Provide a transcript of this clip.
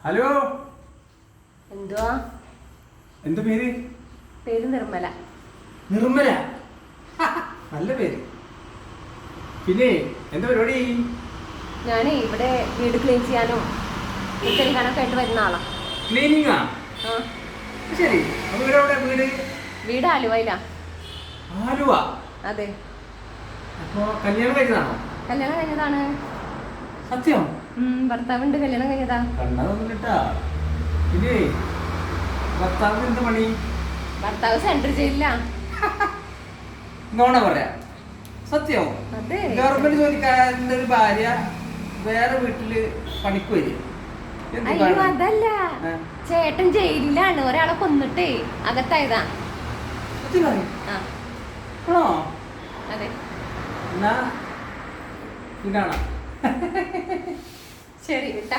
Hello. എന്തുവാ? എന്താ പേര്? പേര് നിർമ്മല. നിർമ്മല, നല്ല പേര്. പിന്നെ എന്താ പരിപാടി? ഞാനേ ഇവിടെ വീട് ക്ലീൻ ചെയ്യാനും കിച്ചൺ കാണാനൊക്കെ ആയിട്ട് വരുന്ന ആളാ. ക്ലീനിങ്ങാ? ആ ശരി. അപ്പൊ ഇവരെവിടെ വീട്? വീട് ആലുവയിലാ. ആലുവ? അതെ. അപ്പൊ കല്യാണം കഴിഞ്ഞതാണോ? കല്യാണം കഴിഞ്ഞതാണ്. സത്യം? ഭർത്താവുണ്ട്, കല്യാണം കഴിഞ്ഞതാ. കണ്ണതൊന്നും കേട്ടാ. പിന്നെ ഭർത്താവിന് എന്ത് പണി? ഭർത്താവ് സെൻട്രൽ ജയിലിലാ. നോണ പറയാ. സത്യം? അതെ. ഗവൺമെന്റ് ജോലിക്കാരന്റെ ഒരു ഭാര്യ വേറെ വീട്ടില് പണിക്ക് വരും. അയ്യോ അതല്ല, ചേട്ടൻ ജയിലിലാണ്. ഒരാളെ കൊന്നിട്ടേ അകത്തായതാ. ആണോ? അതെ. എന്നാ ഇതാണ്. ശരി വിട്ടാ.